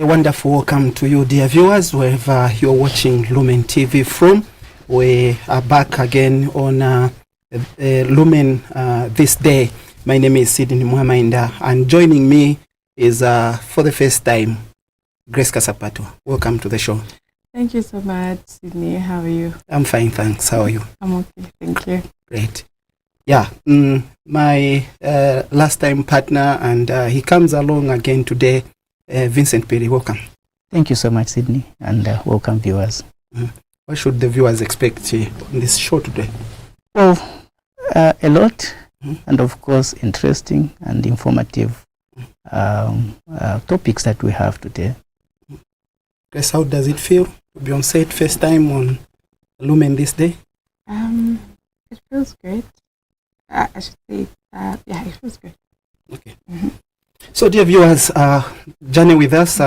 A wonderful welcome to you, dear viewers, wherever you're watching Lumen TV from. We are back again on Lumen this day. My name is Sidney Mwamainda, and joining me is, for the first time, Grace Kasapato. Welcome to the show. Thank you so much, Sydney. How are you? I'm fine, thanks. How are you? I'm okay, thank you. Great. Yeah, my last time partner, and he comes along again today, Vincent Perry. Welcome. Thank you so much, Sydney, and welcome, viewers. What should the viewers expect on this show today? Well, a lot, and of course, interesting and informative topics that we have today. Grace, how does it feel to be on set first time on Lumen this day? It feels great. I should say, yeah, it feels good. Okay. So, dear viewers, journey with us.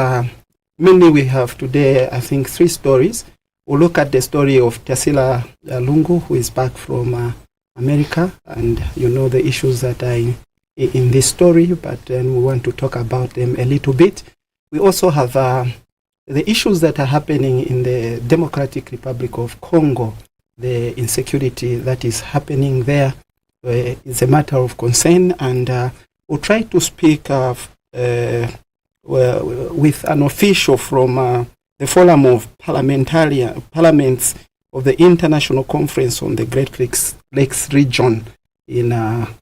Mainly we have today, I think, 3 stories. We'll look at the story of Tasila Lungu, who is back from America, and you know the issues that are in this story, but then we want to talk about them a little bit. We also have the issues that are happening in the Democratic Republic of Congo. The insecurity that is happening there is a matter of concern, and we'll try to speak with an official from the Forum of Parliaments of the International Conference on the Great Lakes region in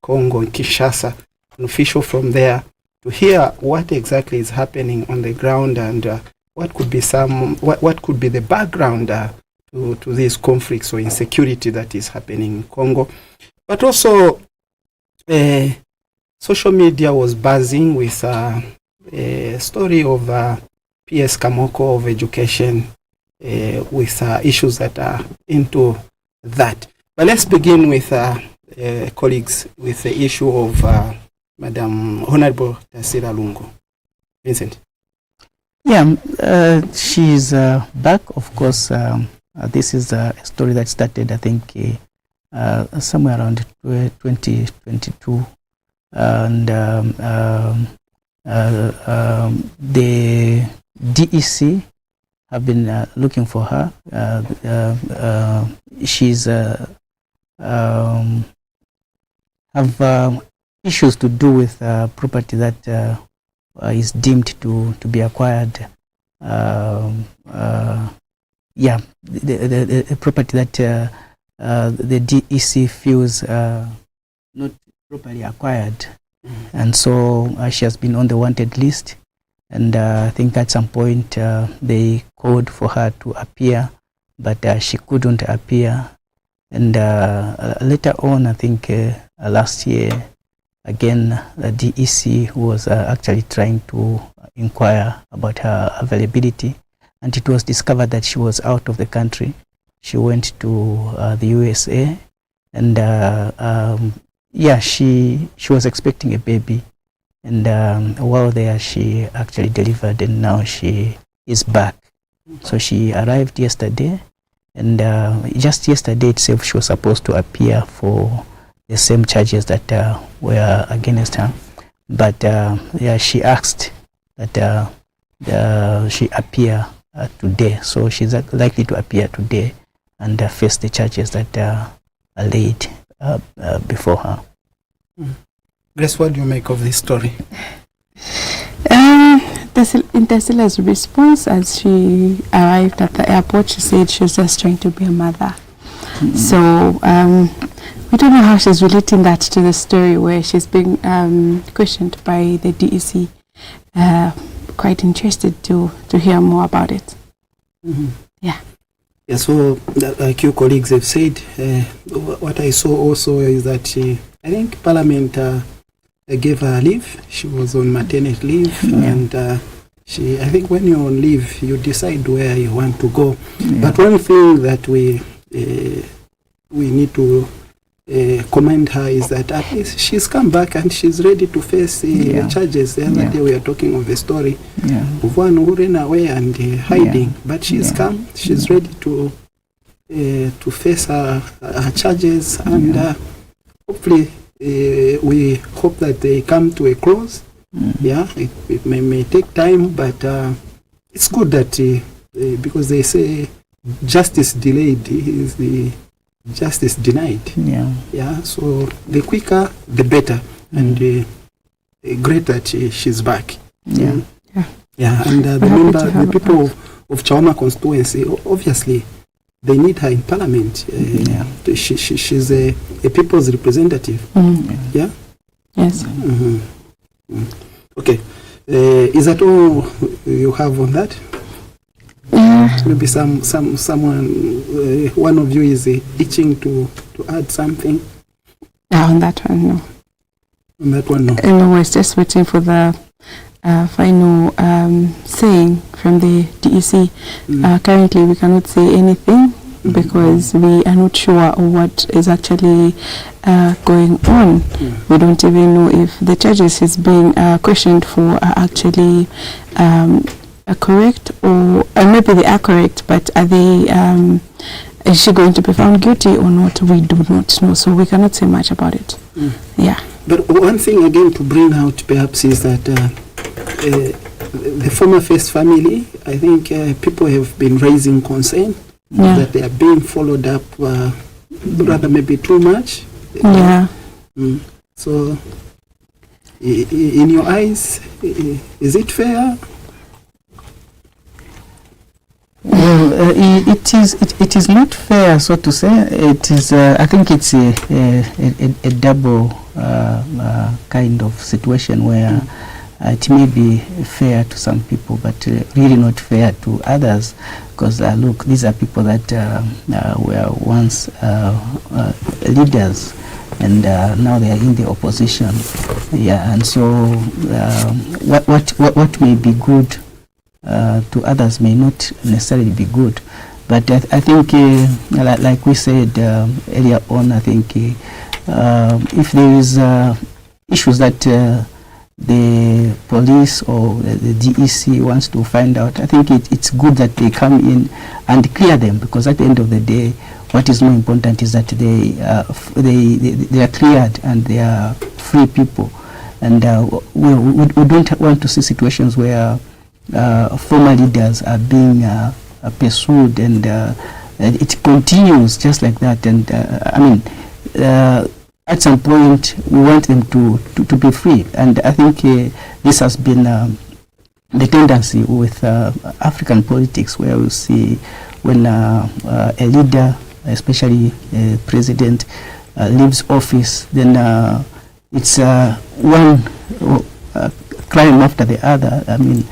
Congo, in Kinshasa, an official from there, to hear what exactly is happening on the ground and what could be the background to these conflicts or insecurity that is happening in Congo. But also, social media was buzzing with a story of P.S. Kamoko of education, with issues that are into that. But let's begin with colleagues with the issue of Madam Honorable Tasila Lungu. Vincent. Yeah, she's back. Of course, this is a story that started, I think, somewhere around 2022, and the DEC have been looking for her. She's have issues to do with property that is deemed to be acquired. Yeah, the property that the DEC feels not properly acquired, and so she has been on the wanted list. And I think at some point they called for her to appear, but she couldn't appear. And later on, I think last year, again, the DEC was actually trying to inquire about her availability, and it was discovered that she was out of the country. She went to the USA, and yeah, she was expecting a baby. And while there, she actually delivered, and now she is back. So she arrived yesterday, and just yesterday itself, she was supposed to appear for the same charges that were against her. But yeah, she asked that she appear today. So she's likely to appear today and face the charges that are laid before her. Grace, what do you make of this story? In Tasila's response, as she arrived at the airport, she said she was just trying to be a mother. So we don't know how she's relating that to the story where she's being questioned by the DEC. Quite interested to hear more about it. Yeah. Yeah, so like your colleagues have said, what I saw also is that I think Parliament gave her leave. She was on maternity leave, and I think when you're on leave, you decide where you want to go. But one thing that we need to commend her is that at least she's come back and she's ready to face the charges. The other day we were talking of the story of one who ran away and hiding, but she's come. She's ready to face her charges, and hopefully we hope that they come to a close. Yeah, it may take time, but it's good that because they say justice delayed is the justice denied. Yeah. So the quicker, the better, and great that she's back. Yeah. And the people of Chawama constituency, obviously, they need her in parliament. She's a people's representative. Yeah. Yes. Okay. Is that all you have on that? Maybe someone, one of you is itching to add something. On that one, no. On that one, no. No, we're just waiting for the final saying from the DEC. Currently, we cannot say anything because we are not sure of what is actually going on. We don't even know if the charges is being questioned for are actually correct, or maybe they are correct, but are they? Is she going to be found guilty or not? We do not know, so we cannot say much about it. Yeah. But one thing again to bring out perhaps is that the former First family, I think people have been raising concern that they are being followed up rather maybe too much. So in your eyes, is it fair? Well, it is not fair, so to say. It is. I think it's a double kind of situation where it may be fair to some people, but really not fair to others. Because look, these are people that were once leaders, and now they are in the opposition. Yeah, and so what may be good to others may not necessarily be good. But I think, like we said earlier on, I think if there is issues that the police or the DEC wants to find out, I think it's good that they come in and clear them, because at the end of the day, what is more important is that they are cleared and they are free people. And we don't want to see situations where former leaders are being pursued, and it continues just like that. And I mean, at some point we want them to be free, and I think this has been the tendency with African politics, where we see when a leader, especially a president, leaves office, then it's one crime after the other. I mean,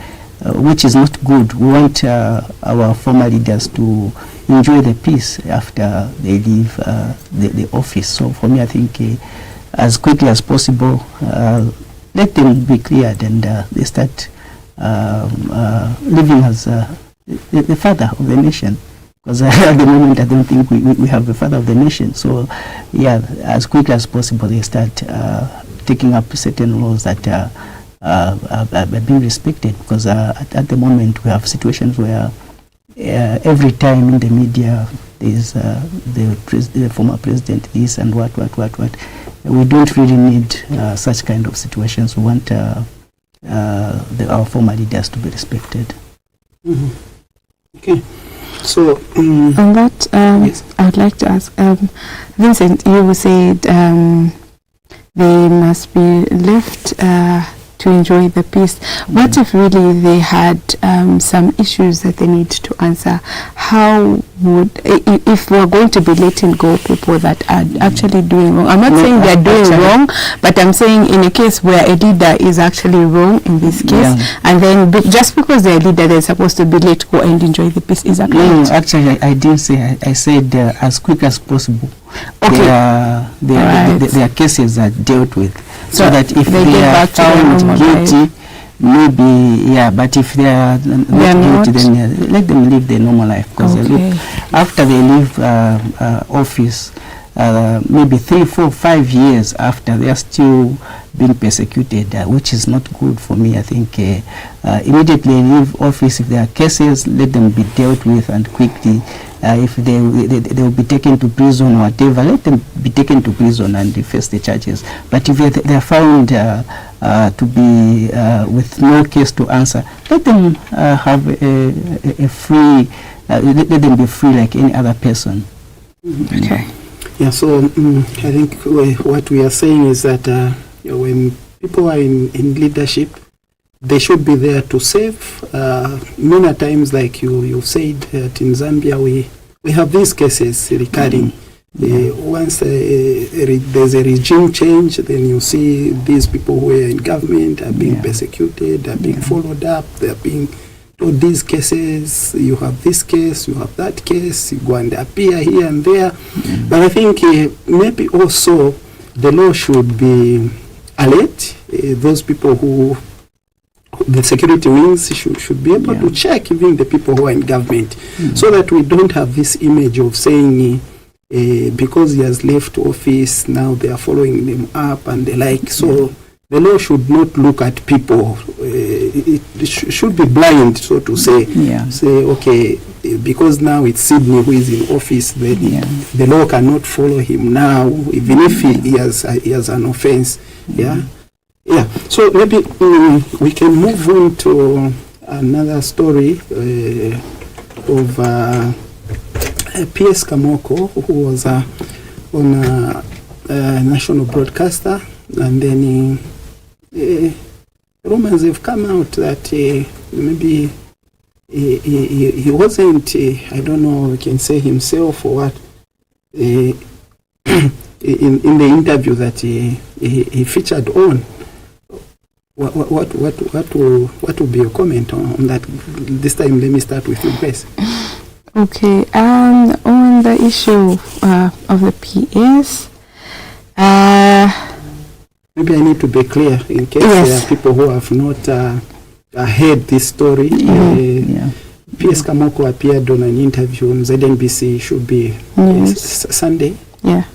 which is not good. We want our former leaders to enjoy the peace after they leave the office. So for me, I think as quickly as possible, let them be cleared, and they start living as the father of the nation. Because at the moment, I don't think we have the father of the nation. So yeah, as quickly as possible, they start taking up certain laws that are being respected, because at the moment we have situations where every time in the media there is the former president this and what. We don't really need such kind of situations. We want our former leaders to be respected. Okay. So on that, yes. I would like to ask Vincent. You said they must be left to enjoy the peace. What if really they had some issues that they need to answer? How would, if we're going to be letting go people that are actually doing wrong? I'm not saying they're doing wrong, but I'm saying in a case where a leader is actually wrong in this case, and then just because they're a leader, they're supposed to be let go and enjoy the peace. Is that correct? No, actually, I didn't say. I said as quick as possible. Okay. Their cases are dealt with, so that if they are found guilty, maybe but if they are not guilty, then let them live their normal life. Because after they leave office, maybe 3, 4, 5 years after, they are still being persecuted, which is not good for me. I think immediately leave office. If there are cases, let them be dealt with, and quickly. If they will be taken to prison or whatever, let them be taken to prison and face the charges. But if they are found to be with no case to answer. Let them have a free, let them be free like any other person. Okay. Yeah, so I think what we are saying is that when people are in leadership, they should be there to save. Many times, like you said, that in Zambia we have these cases recurring. Once there's a regime change, then you see these people who are in government are being persecuted, are being followed up, they are being told these cases, you have this case, you have that case, you go and appear here and there. But I think maybe also the law should be alert those people who, the security wings should be able to check even the people who are in government, so that we don't have this image of saying because he has left office, now they are following him up and the like. So the law should not look at people. It should be blind, so to say. Say, okay, because now it's Sydney who is in office, then the law cannot follow him now, even if he has an offense. Yeah. So maybe we can move on to another story of P.S. Kamoko, who was on a national broadcaster, and then rumors have come out that maybe he wasn't, I don't know, we can say himself or what, in the interview that he featured on. What will be your comment on that? This time, let me start with you, Grace. Okay, on the issue of the PS, maybe I need to be clear in case there are people who have not heard this story. PS Kamoko appeared on an interview on ZNBC, should be Sunday,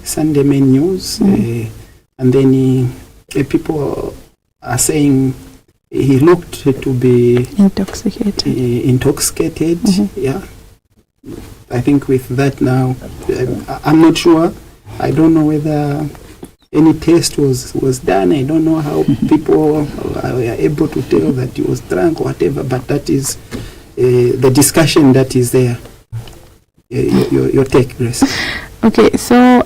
Sunday main news, and then people are saying he looked to be intoxicated. I think with that now, I'm not sure. I don't know whether any test was done. I don't know how people are able to tell that he was drunk or whatever, but that is the discussion that is there. Your take, Grace. Okay, so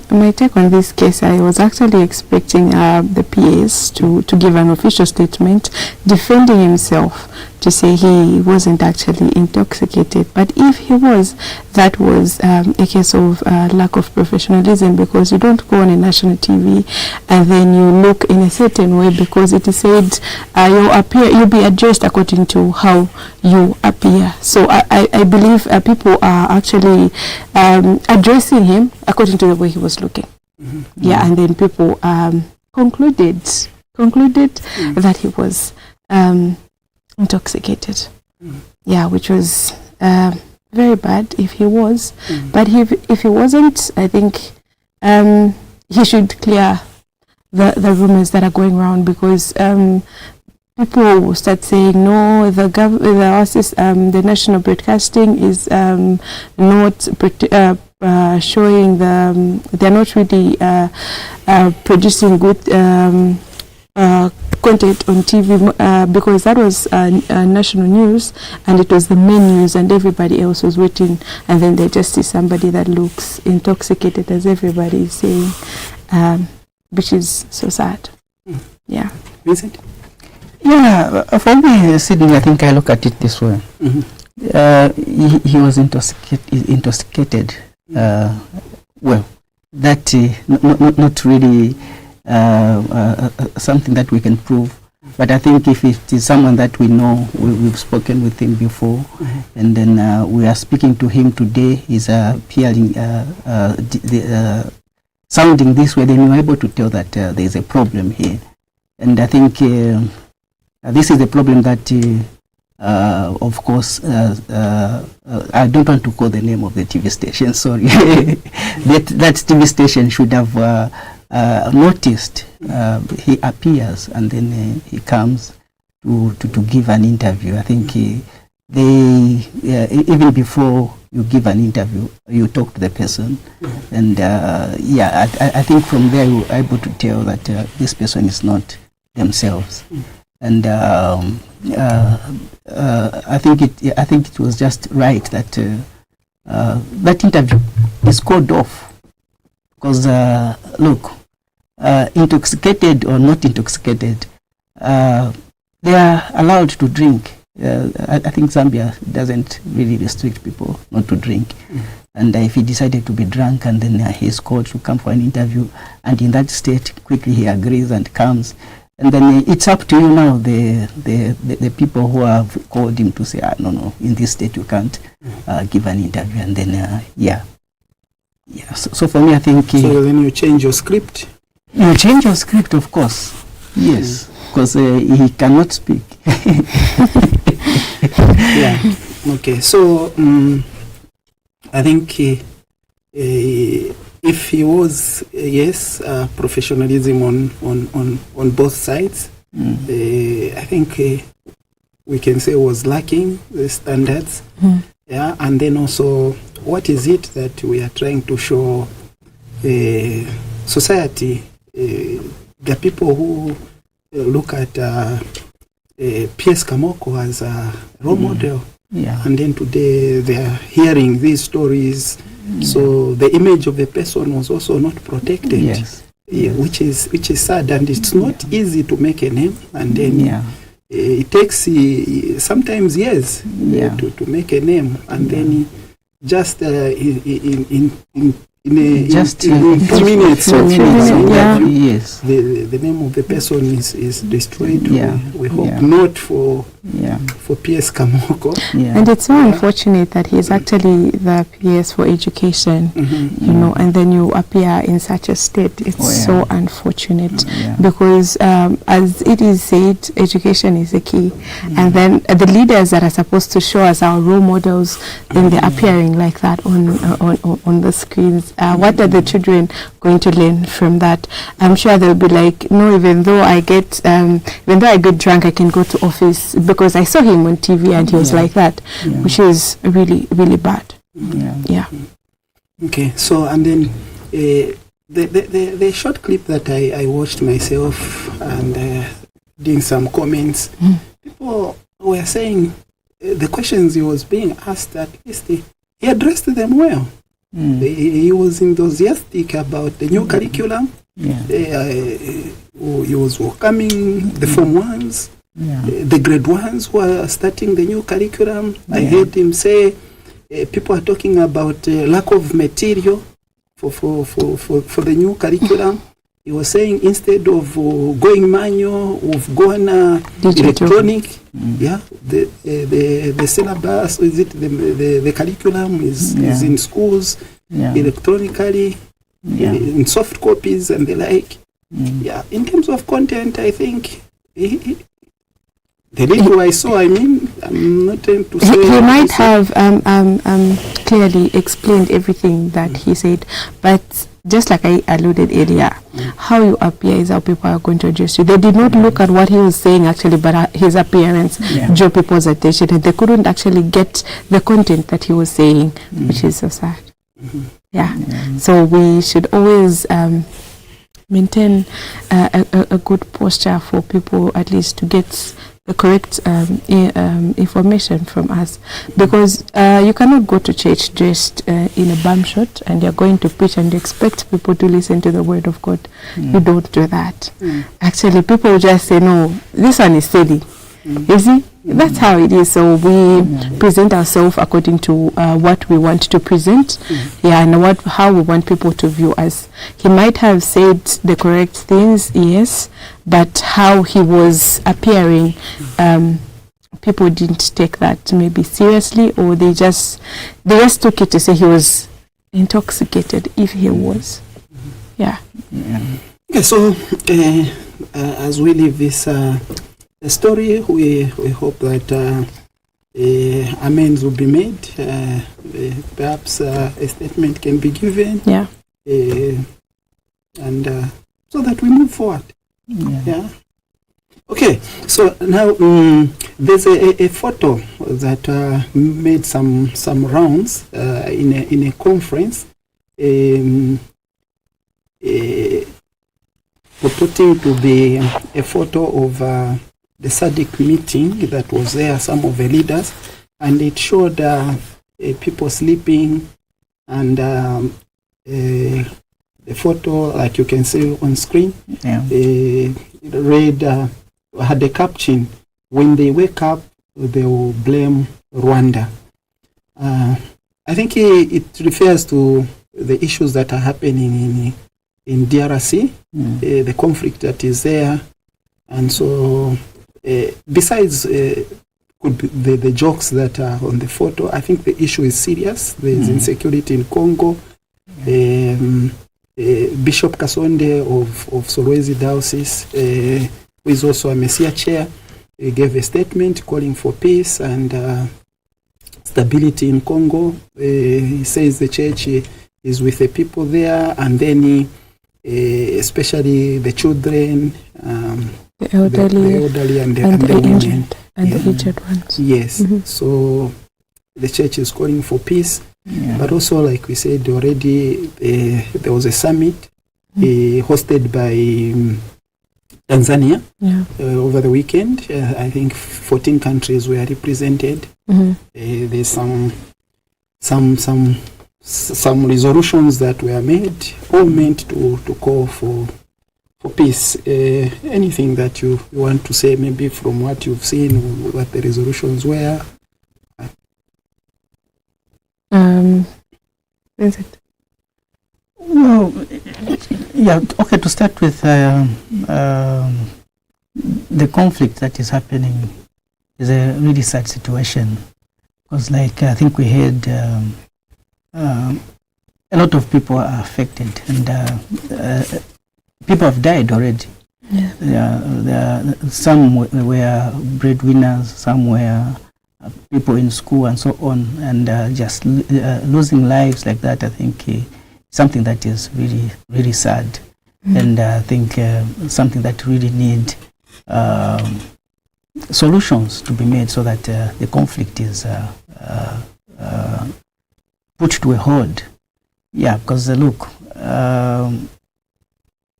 my take on this case, I was actually expecting the PS to give an official statement defending himself, to say he wasn't actually intoxicated. But if he was, that was a case of lack of professionalism, because you don't go on a national TV and then you look in a certain way because it is said you'll be addressed according to how you appear. So I believe people are actually addressing him according to the way he was looking. And then people concluded that he was intoxicated, which was very bad if he was. But if he wasn't, I think he should clear the rumors that are going around, because people will start saying, no, the national broadcasting is not showing they're not really producing good content on TV, because that was national news and it was the main news and everybody else was waiting, and then they just see somebody that looks intoxicated, as everybody is saying, which is so sad. Vincent? For me, Sydney, I think I look at it this way. He was intoxicated. Well, that not really something that we can prove, but I think if it is someone that we know, we've spoken with him before, and then we are speaking to him today, he's appearing sounding this way, then you're able to tell that there is a problem here. And I think this is the problem that of course, I don't want to call the name of the TV station, sorry. that TV station should have noticed he appears and then he comes to give an interview. I think even before you give an interview, you talk to the person, and I think from there you're able to tell that this person is not themselves. And I think it was just right that that interview is called off, because look, intoxicated or not intoxicated, they are allowed to drink. I think Zambia doesn't really restrict people not to drink. And if he decided to be drunk and then he's called to come for an interview, and in that state quickly he agrees and comes, and then it's up to you now, the people who have called him, to say, no, in this state you can't give an interview. And then so for me, I think so then you change your script. You change your script, of course. Yes, because he cannot speak. Yeah. Okay. So I think if he was professionalism on both sides, I think we can say was lacking the standards. Yeah, and then also, what is it that we are trying to show society? The people who look at P.S. Kamoko as a role model, and then today they are hearing these stories. So the image of the person was also not protected. Yes. Which is sad, and it's not easy to make a name, and then it takes sometimes years to make a name, and then just in 2 minutes, yes, the name of the person is destroyed. We hope not for P.S. Kamoko. And it's so unfortunate that he's actually the PS for education, you know, and then you appear in such a state. It's so unfortunate because as it is said, education is the key. And then the leaders that are supposed to show us our role models, then they're appearing like that on the screens. What are the children going to learn from that? I'm sure they'll be like, no, even though I get drunk, I can go to office, because I saw him on TV and he was like that, which is really, really bad. Okay, so and then the short clip that I watched myself and doing some comments, people were saying the questions he was being asked, at least he addressed them well. He was enthusiastic about the new curriculum. He was welcoming the Form 1s, the Grade 1s who are starting the new curriculum. I heard him say people are talking about lack of material for the new curriculum. He was saying instead of going manual, we've gone electronic. The syllabus, is it the curriculum is in schools electronically, in soft copies and the like. In terms of content, I think the little I saw, I'm not trying to say he might have clearly explained everything that he said, but just like I alluded earlier, how you appear is how people are going to address you. They did not look at what he was saying actually, but his appearance drew people's attention, and they couldn't actually get the content that he was saying, which is so sad. So we should always maintain a good posture for people, at least to get the correct information from us, because you cannot go to church dressed in a bum shirt and you're going to preach and you expect people to listen to the word of God. You don't do that. Actually, people just say, no, this one is silly. You see, that's how it is. So we present ourselves according to what we want to present, and how we want people to view us. He might have said the correct things, yes, but how he was appearing, people didn't take that maybe seriously, or they just took it to say he was intoxicated, if he was. Okay, so as we leave this story, we hope that amends will be made. Perhaps a statement can be given. And so that we move forward. Okay, so now there's a photo that made some rounds in a conference. purporting to be a photo of the SADC meeting that was there, some of the leaders, and it showed people sleeping, and the photo, like you can see on screen, read, had a caption, "When they wake up, they will blame Rwanda." I think it refers to the issues that are happening in DRC, the conflict that is there, and so besides could be the jokes that are on the photo, I think the issue is serious. There is insecurity in Congo. Bishop Kasonde of Solwezi Diocese, who is also a Messiah chair, gave a statement calling for peace and stability in Congo. He says the church is with the people there, and then especially the children, the elderly and the women. And the aged ones. Yes. So the church is calling for peace. But also, like we said already, there was a summit hosted by Tanzania over the weekend. I think 14 countries were represented. There's some resolutions that were made, all meant to call for peace. Anything that you want to say, maybe from what you've seen, what the resolutions were? Is it? Well, yeah, okay, to start with, the conflict that is happening is a really sad situation, because like I think we heard a lot of people are affected, and people have died already. Some were breadwinners, some were people in school and so on, and just losing lives like that, I think something that is really, really sad. And I think something that really need solutions to be made so that the conflict is put to a halt. Yeah, because look,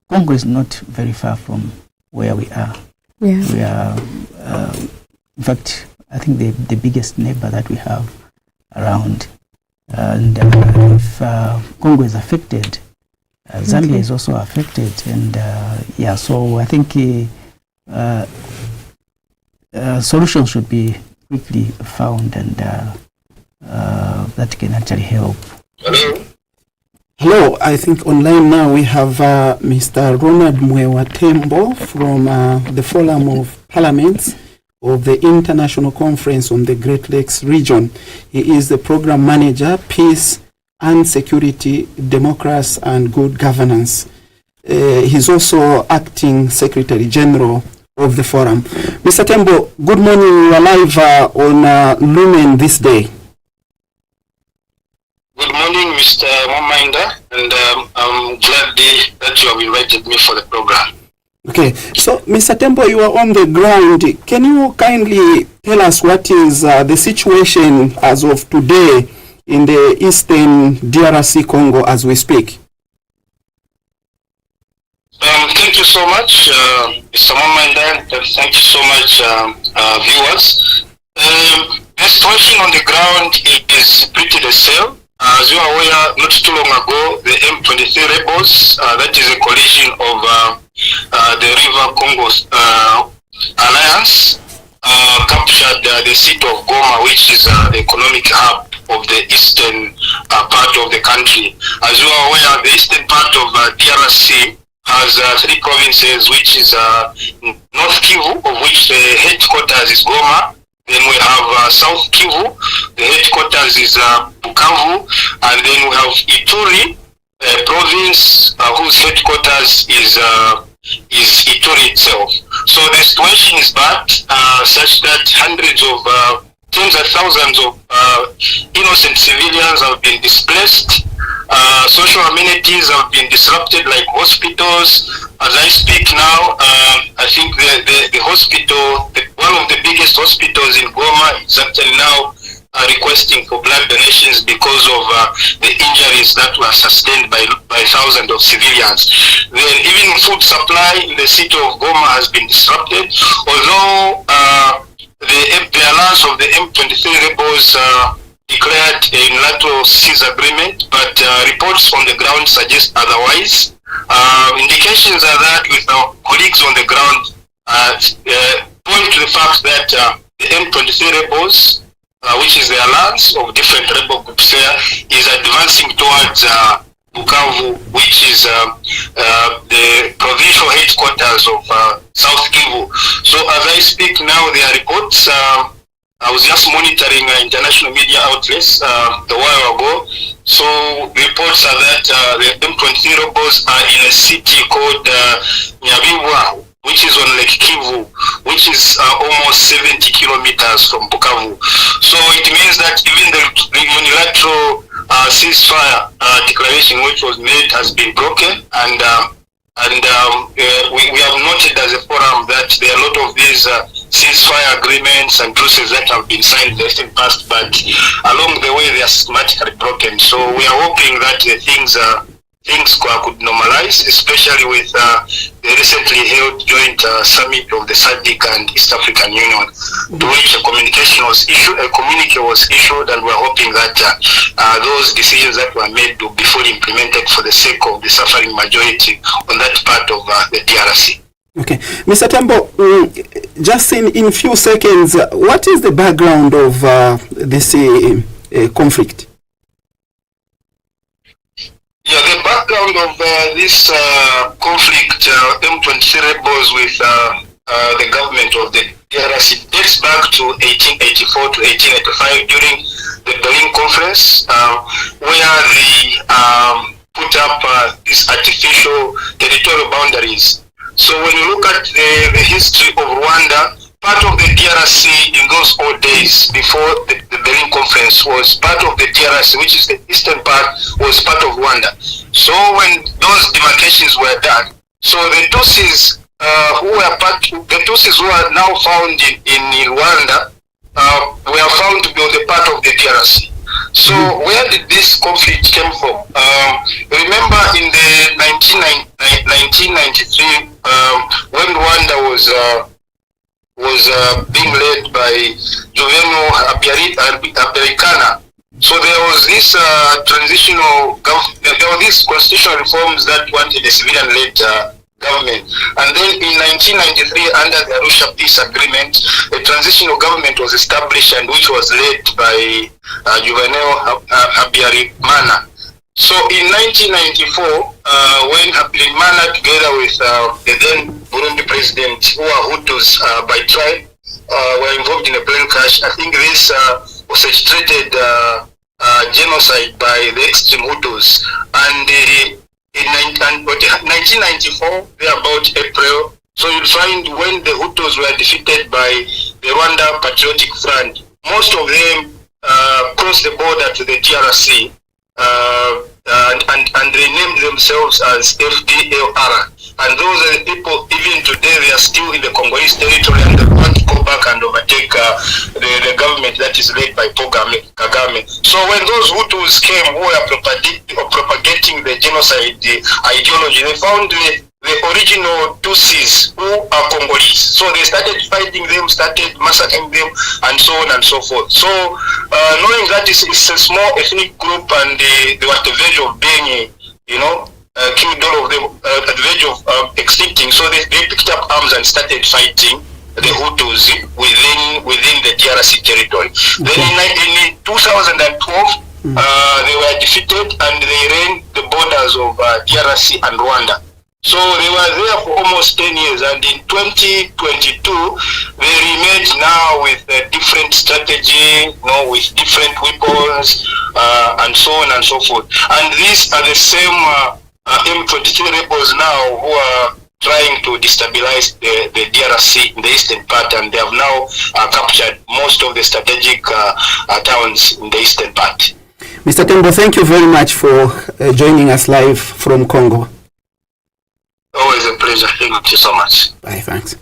Congo is not very far from where we are. We are, in fact, I think the biggest neighbor that we have around. And if Congo is affected, Zambia is also affected. And so I think solutions should be quickly found, and that can actually help. Hello, I think online now we have Mr. Ronald Mwewatembo from the Forum of Parliaments of the International Conference on the Great Lakes Region. He is the Program Manager, Peace and Security, Democracy and Good Governance. He's also Acting Secretary General of the Forum. Mr. Tembo, good morning. You are live on Lumen this day. Good morning, Mr. Momainda, and I'm glad that you have invited me for the program. Okay, so Mr. Tembo, you are on the ground. Can you kindly tell us what is the situation as of today in the eastern DRC Congo as we speak? Thank you so much, Mr. Momainda. Thank you so much, viewers. The situation on the ground is pretty the same. As you are aware, not too long ago, the M23 rebels, that is a coalition of the River Congo Alliance, captured the city of Goma, which is the economic hub of the eastern part of the country. As you are aware, the eastern part of DRC has 3 provinces, which is North Kivu, of which the headquarters is Goma. Then we have South Kivu, the headquarters is Bukavu, and then we have Ituri province, whose headquarters is Ituri itself. So the situation is bad, such that hundreds of, tens of thousands of innocent civilians have been displaced. Social amenities have been disrupted, like hospitals. As I speak now, I think the hospital, one of the biggest hospitals in Goma, is actually now requesting for blood donations because of the injuries that were sustained by thousands of civilians. Then even food supply in the city of Goma has been disrupted, although the alliance of the M23 rebels declared a unilateral cease agreement, but reports on the ground suggest otherwise. Indications are that with our colleagues on the ground point to the fact that the M23 rebels, which is the alliance of different rebel groups there, is advancing towards Bukavu, which is the provincial headquarters of South Kivu. So as I speak now, there are reports. I was just monitoring international media outlets a while ago. So reports are that the M23 rebels are in a city called Nyabibwa, which is on Lake Kivu, which is almost 70 kilometers from Bukavu. So it means that even the unilateral ceasefire declaration which was made has been broken, and we have noted as a forum that there are a lot of these ceasefire agreements and truces that have been signed in the recent past, but along the way they are systematically broken. So we are hoping that things could normalize, especially with the recently held joint summit of the SADC and East African Union, to which a communique was issued, and we're hoping that those decisions that were made will be fully implemented for the sake of the suffering majority on that part of the DRC. Okay, Mr. Tembo, just in few seconds, what is the background of this conflict? Yeah, the background of this conflict, M23 rebels with the government of the DRC, dates back to 1884 to 1885 during the Berlin Conference, where they put up these artificial territorial boundaries. So when you look at the history of Rwanda, part of the DRC in those old days before the Berlin Conference was part of the DRC, which is the eastern part, was part of Rwanda. So when those demarcations were done, so the Tutsis who are now found in Rwanda were found to be on the part of the DRC. So where did this conflict come from? Remember in the 1993, when Rwanda was being led by Juvenal Habyarimana. So there was this transitional government, there were these constitutional reforms that wanted a civilian-led government. And then in 1993, under the Arusha Peace Agreement, a transitional government was established, and which was led by Juvenal Habyarimana. So in 1994, when Habyarimana, together with the then Burundi president, who are Hutus by tribe, were involved in a plane crash, I think this orchestrated genocide by the extreme Hutus. And in 1994, about April, so you'll find when the Hutus were defeated by the Rwanda Patriotic Front, most of them crossed the border to the DRC. And they named themselves as FDLR, and those are the people, even today, they are still in the Congolese territory, and they want to go back and overtake the government that is led by Paul Kagame. So when those Hutus came who were propagating the genocide ideology, they found the original Tutsis who are Congolese. So they started fighting them, started massacring them, and so on and so forth. So knowing that it's a small ethnic group, and they were at the verge of being, killed all of them at the verge of extincting, so they picked up arms and started fighting the Hutus within the DRC territory. Okay. Then in 2012, they were defeated, and they ran the borders of DRC and Rwanda. So they were there for almost 10 years, and in 2022, they remained now with a different strategy, with different weapons, and so on and so forth. And these are the same M23 rebels now who are trying to destabilize the DRC in the eastern part, and they have now captured most of the strategic towns in the eastern part. Mr. Tembo, thank you very much for joining us live from Congo. Always a pleasure. Thank you so much. Bye, thanks.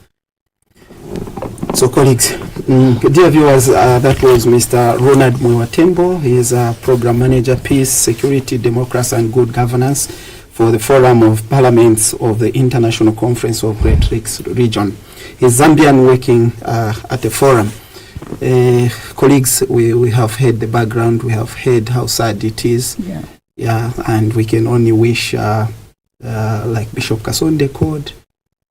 So, colleagues, dear viewers, that was Mr. Ronald Mwewa Tembo. He is a program manager, peace, security, democracy, and good governance for the Forum of Parliaments of the International Conference of Great Lakes Region. He's Zambian working at the forum. Colleagues, we have heard the background, we have heard how sad it is. Yeah, and we can only wish, like Bishop Kasonde called,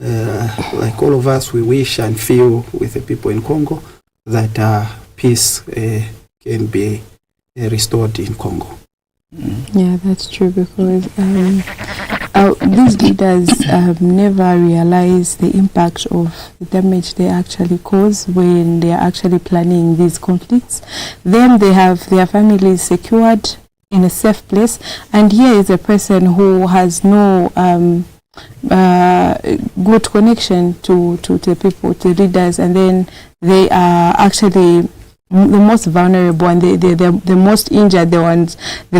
like all of us, we wish and feel with the people in Congo that peace can be restored in Congo. Yeah, that's true, because these leaders never realize the impact of the damage they actually cause when they are actually planning these conflicts. Then they have their families secured in a safe place, and here is a person who has no good connection to the people, to the leaders, and then they are actually the most vulnerable, and they're the most injured, they're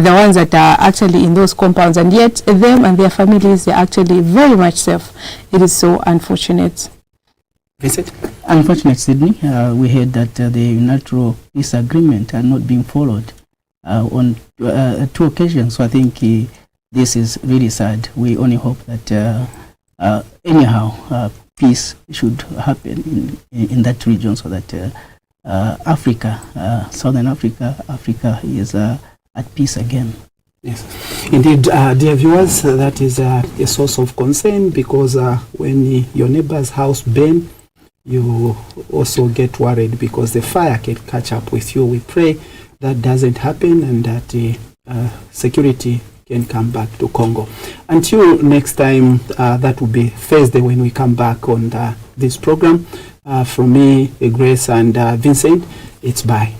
the ones that are actually in those compounds, and yet them and their families, they're actually very much safe. It is so unfortunate. Vincent? Unfortunate, Sydney. We heard that the unilateral peace agreement are not being followed on 2 occasions, so I think this is really sad. We only hope that anyhow peace should happen in that region, so that Africa, Southern Africa is at peace again. Yes, indeed, dear viewers, that is a source of concern, because when your neighbor's house burns, you also get worried because the fire can catch up with you. We pray that doesn't happen, and that security can come back to Congo. Until next time, that will be Thursday when we come back on this program. From me, Grace, and Vincent, it's bye.